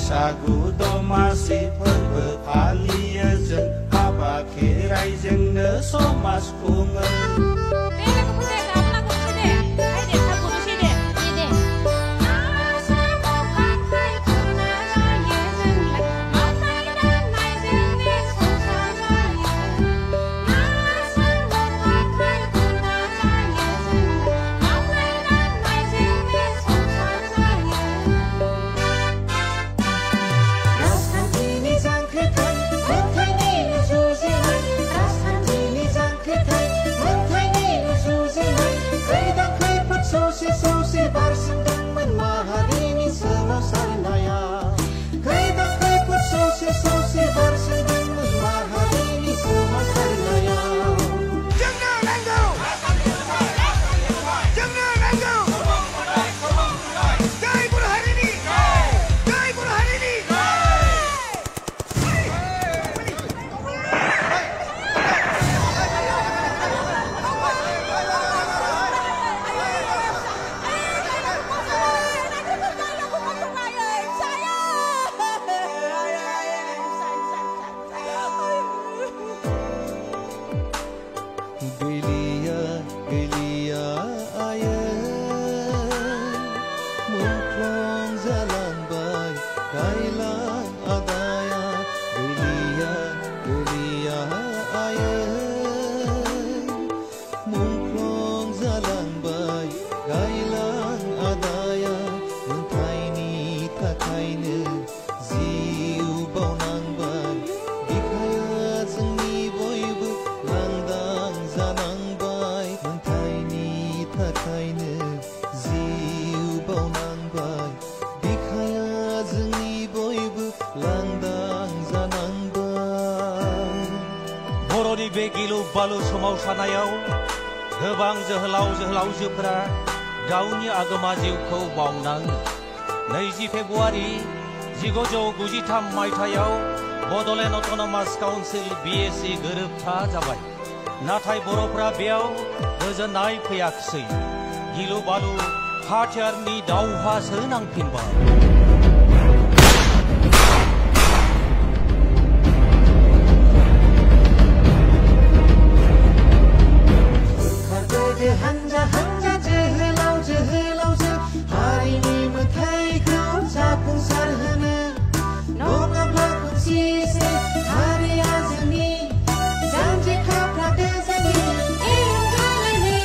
बैसागु दमासि फोरबो फालियो जों हाबा खेराइजोंनो समाज खुङो। बे गिलु बालु सोमावसारनायाव गोबां जोहोलाव जोहोलावजोफोरा गावनि आगोमा जिउखौ बावनाङो। 20 फेब्रुआरि 1993 मायथाइयाव बड'लेण्ड अट'नमास काउन्सिल BSC गोरोबथा जाबाय। नाथाय बर'फ्रा बेयाव गोजोननाय फैयाखिसै। गिलु बालु हाथियारनि दावहासो नांफिनबाय। हानजा हानजा जोहोलाव जोहोलावजो हारिनि मोन्थाइखौ जाफुंसारहोनो नङाब्ला खोमसिसै हारिया जोंनि जानजि खाफ्रादो जोंनि इयुन जोलैनि।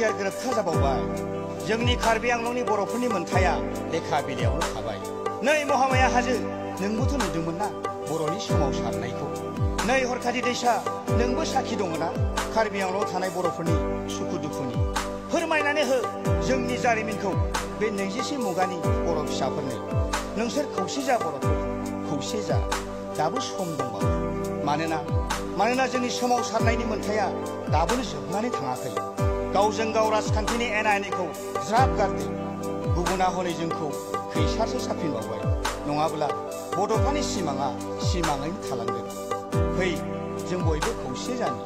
राजखान्थिया गोरोबथा जाबावबाय जोंनि कार्बि आंलंनि बर'फोरनि मोन्थाया लेखा बिलाइयावनो थाबाय नै महामाया हाजो नोंबोथ' नुदोंमोन ना बर'नि सोमावसारनायखौ नै हरखादि दैसा नोंबो साखि दङना कार्बि आंलंआव थानाय बर'फोरनि सुखु दुखुनि फोरमायनानै हो जोंनि जारिमिनखौ बे 20 मुगानि बर' फिसाफोरनो नोंसोर खौसे जा बर'फोर खौसे जा दाबो सम दंबावो मानोना जोंनि सोमावसारनायनि मोन्थाया दाबोनो जोबनानै थाङाखै गावजों गाव राजखान्थिनि एना एनिखौ ज्राब गारदो गुबुना हनै जोंखौ खैसारसो साफिनबावबाय नङाब्ला बड'फानि सिमाङैनो थालांगोन फै जों बयबो खौसे जानो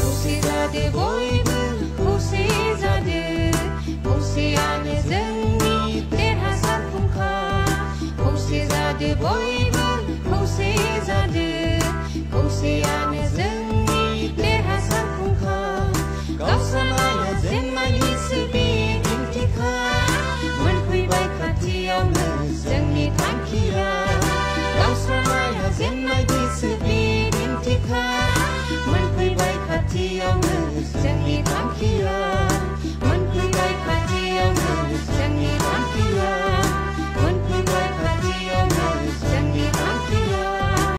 खौसे जादो बयबो खौसे जादो खौसेयानो जोंनि देरहासार फुंखा खौसे जादो बयबो